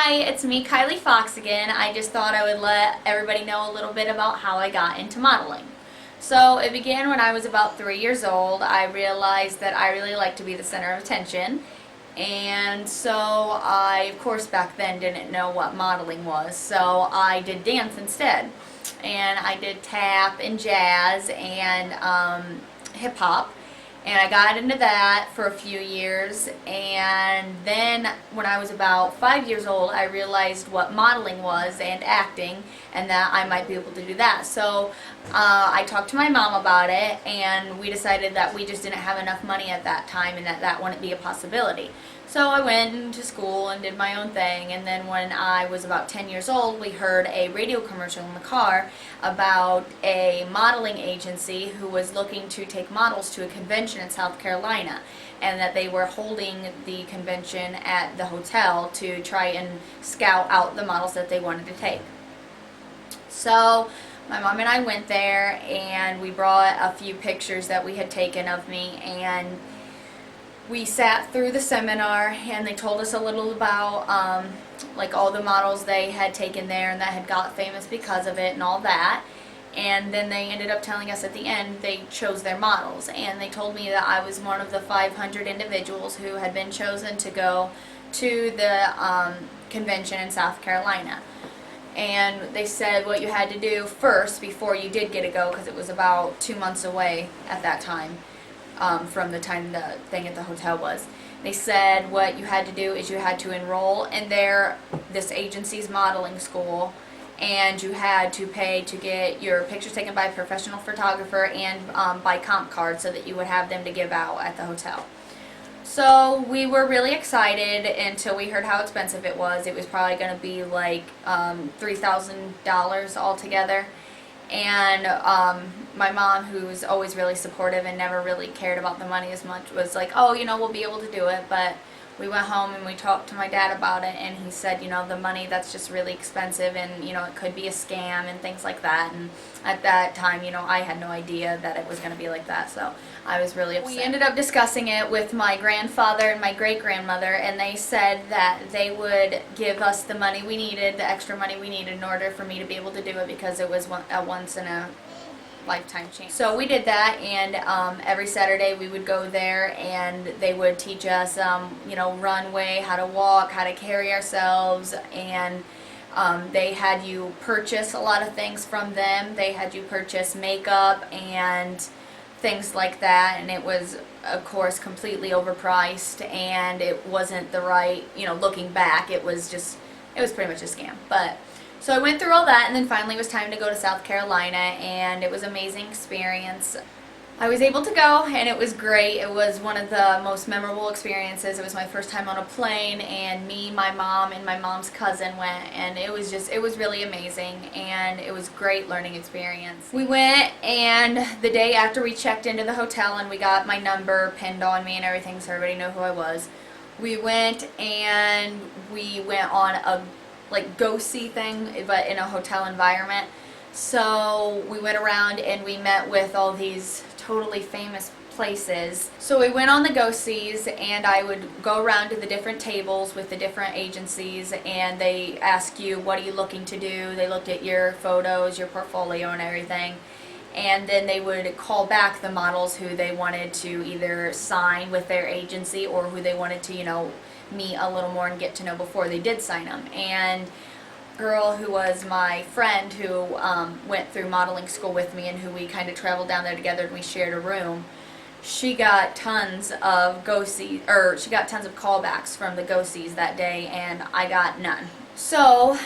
Hi, it's me, Kylie Fox again. I just thought I would let everybody know a little bit about how I got into modeling. So it began when I was about 3 years old. I realized that I really like to be the center of attention. And so I, of course, back then didn't know what modeling was. So I did dance instead. And I did tap and jazz and hip hop. And I got into that for a few years, and then when I was about 5 years old, I realized what modeling was and acting, and that I might be able to do that. So I talked to my mom about it, and we decided that we just didn't have enough money at that time and that that wouldn't be a possibility. So I went to school and did my own thing, and then when I was about 10 years old, we heard a radio commercial in the car about a modeling agency who was looking to take models to a convention in South Carolina, and that they were holding the convention at the hotel to try and scout out the models that they wanted to take. So my mom and I went there, and we brought a few pictures that we had taken of me, and we sat through the seminar, and they told us a little about like all the models they had taken there and that had got famous because of it and all that. And then they ended up telling us at the end they chose their models, and they told me that I was one of the 500 individuals who had been chosen to go to the convention in South Carolina. And they said what you had to do first before you did get to go, because it was about 2 months away at that time. From the time the thing at the hotel was. They said what you had to do is you had to enroll in this agency's modeling school, and you had to pay to get your pictures taken by a professional photographer and buy comp cards so that you would have them to give out at the hotel. So we were really excited until we heard how expensive it was. It was probably going to be like $3,000 altogether. And my mom, who's always really supportive and never really cared about the money as much, was like, oh, we'll be able to do it. But we went home and we talked to my dad about it, and he said, the money, that's just really expensive, and, it could be a scam and things like that. And at that time, I had no idea that it was going to be like that, so I was really upset. We ended up discussing it with my grandfather and my great-grandmother, and they said that they would give us the money we needed, the extra money we needed, in order for me to be able to do it, because it was a once in a lifetime chance. So we did that, and every Saturday we would go there, and they would teach us, runway, how to walk, how to carry ourselves, and they had you purchase a lot of things from them. They had you purchase makeup and things like that, and it was, of course, completely overpriced, and it wasn't the right, looking back, it was pretty much a scam. But so I went through all that, and then finally it was time to go to South Carolina, and it was an amazing experience. I was able to go, and it was great. It was one of the most memorable experiences. It was my first time on a plane, and me, my mom, and my mom's cousin went, and it was really amazing, and it was a great learning experience. We went, and the day after we checked into the hotel and we got my number pinned on me and everything so everybody knew who I was, we went on a go-see thing, but in a hotel environment. So we went around and we met with all these totally famous places. So we went on the go-sees, and I would go around to the different tables with the different agencies, and they ask you, what are you looking to do? They looked at your photos, your portfolio, and everything. And then they would call back the models who they wanted to either sign with their agency or who they wanted to, meet a little more and get to know before they did sign them. And a girl who was my friend who went through modeling school with me, and who we kind of traveled down there together, and we shared a room, she got tons of callbacks from the go-sees that day, and I got none. So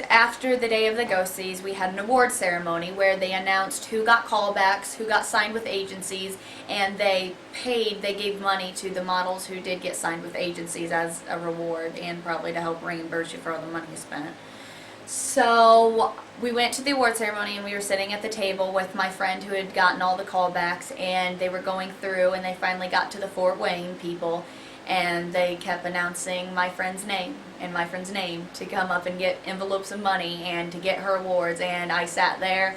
after the day of the go-sees, we had an award ceremony where they announced who got callbacks, who got signed with agencies, and they gave money to the models who did get signed with agencies as a reward, and probably to help reimburse you for all the money you spent. So we went to the award ceremony, and we were sitting at the table with my friend who had gotten all the callbacks, and they were going through, and they finally got to the Fort Wayne people, and they kept announcing my friend's name and my friend's name to come up and get envelopes of money and to get her awards. And I sat there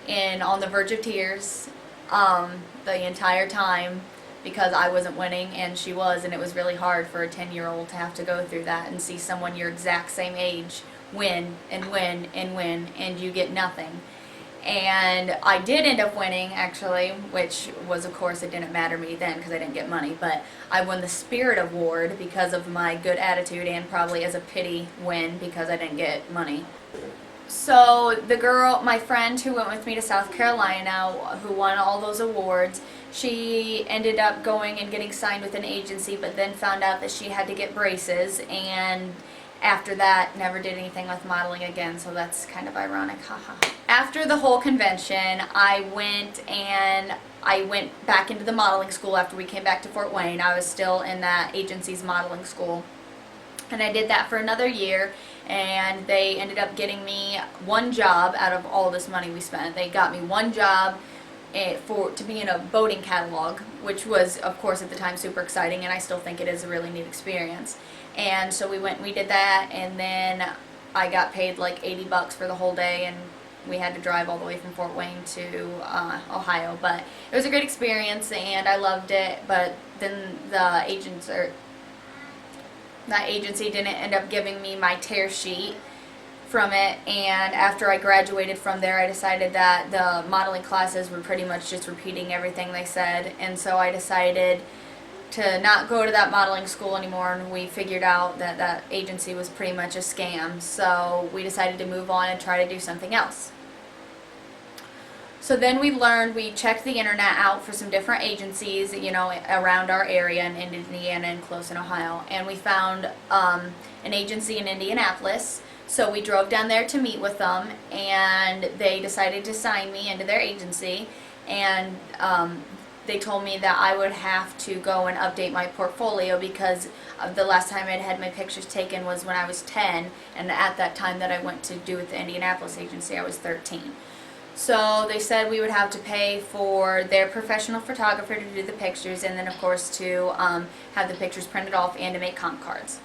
on the verge of tears the entire time, because I wasn't winning and she was, and it was really hard for a 10-year-old to have to go through that and see someone your exact same age win and win and win, and you get nothing. And I did end up winning, actually, which was, of course, it didn't matter to me then because I didn't get money, but I won the Spirit Award because of my good attitude, and probably as a pity win because I didn't get money. So the girl, my friend who went with me to South Carolina, who won all those awards, she ended up going and getting signed with an agency, but then found out that she had to get braces, and after that never did anything with modeling again, so that's kind of ironic, haha. After the whole convention, I went back into the modeling school after we came back to Fort Wayne. I was still in that agency's modeling school, and I did that for another year, and they ended up getting me one job out of all this money we spent. They got me one job to be in a boating catalog, which was, of course, at the time super exciting, and I still think it is a really neat experience. And so we went and we did that, and then I got paid like $80 for the whole day, and we had to drive all the way from Fort Wayne to Ohio. But it was a great experience, and I loved it. But then that agency didn't end up giving me my tear sheet from it, and after I graduated from there, I decided that the modeling classes were pretty much just repeating everything they said, and so I decided to not go to that modeling school anymore, and we figured out that that agency was pretty much a scam, so we decided to move on and try to do something else. So then we checked the internet out for some different agencies, you know, around our area in Indiana and close in Ohio, and we found an agency in Indianapolis. So we drove down there to meet with them, and they decided to sign me into their agency, and they told me that I would have to go and update my portfolio because the last time I'd had my pictures taken was when I was 10, and at that time that I went to do with the Indianapolis agency, I was 13. So they said we would have to pay for their professional photographer to do the pictures, and then of course to have the pictures printed off and to make comp cards.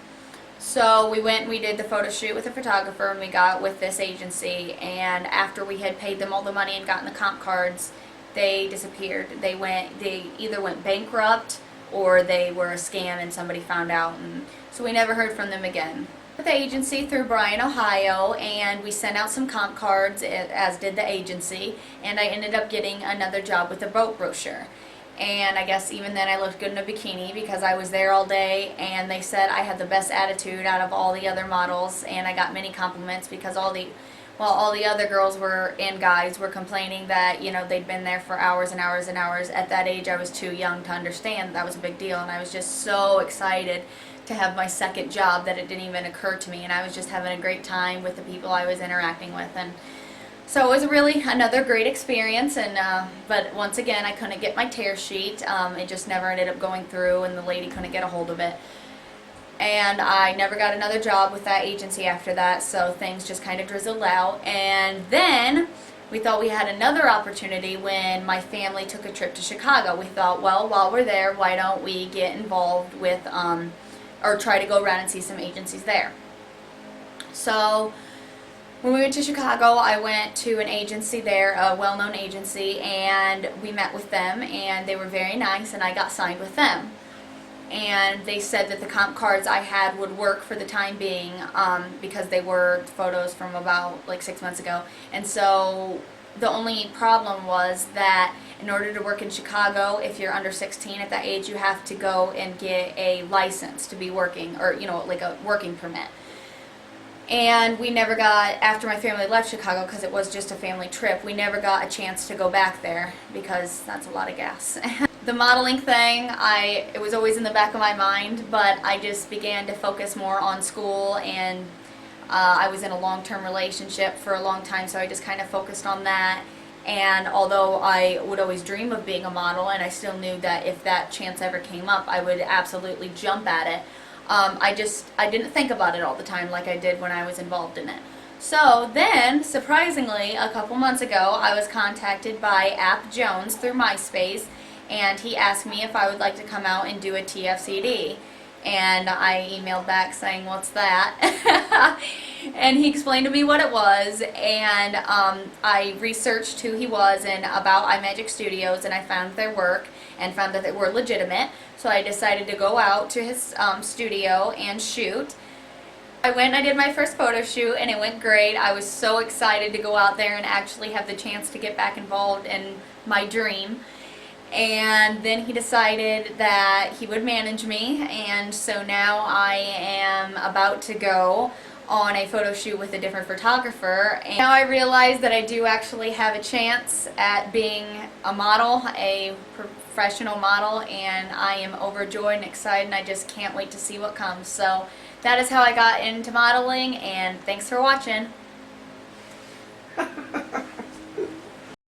So we went and we did the photo shoot with the photographer, and we got with this agency, and after we had paid them all the money and gotten the comp cards, they disappeared. They either went bankrupt or they were a scam and somebody found out, and so we never heard from them again. With the agency through Bryan, Ohio, and we sent out some comp cards, as did the agency, and I ended up getting another job with a boat brochure. And I guess even then I looked good in a bikini because I was there all day, and they said I had the best attitude out of all the other models, and I got many compliments because all the other girls and guys were complaining that, you know, they'd been there for hours and hours and hours. At that age I was too young to understand that was a big deal, and I was just so excited to have my second job that it didn't even occur to me, and I was just having a great time with the people I was interacting with. And so it was really another great experience, and but once again I couldn't get my tear sheet. It just never ended up going through, and the lady couldn't get a hold of it. And I never got another job with that agency after that, so things just kind of drizzled out. And then we thought we had another opportunity when my family took a trip to Chicago. We thought, well, while we're there, why don't we get involved with, or try to go around and see some agencies there. So when we went to Chicago, I went to an agency there, a well-known agency, and we met with them, and they were very nice, and I got signed with them. And they said that the comp cards I had would work for the time being, because they were photos from about like 6 months ago. And so the only problem was that in order to work in Chicago, if you're under 16 at that age, you have to go and get a license to be working, or, you know, like a working permit. And we never got, after my family left Chicago, because it was just a family trip, we never got a chance to go back there because that's a lot of gas. The modeling thing, it was always in the back of my mind, but I just began to focus more on school, and I was in a long-term relationship for a long time, so I just kind of focused on that. And although I would always dream of being a model, and I still knew that if that chance ever came up, I would absolutely jump at it, I didn't think about it all the time like I did when I was involved in it. So then, surprisingly, a couple months ago, I was contacted by App Jones through MySpace, and he asked me if I would like to come out and do a TFCD. And I emailed back saying, what's that? And he explained to me what it was, and I researched who he was and about iMagic Studios, and I found their work, and found that they were legitimate. So I decided to go out to his studio and shoot. I went and I did my first photo shoot and it went great. I was so excited to go out there and actually have the chance to get back involved in my dream. And then he decided that he would manage me, and so now I am about to go on a photo shoot with a different photographer. And now I realize that I do actually have a chance at being a model, a professional model, and I am overjoyed and excited, and I just can't wait to see what comes. So that is how I got into modeling, and thanks for watching.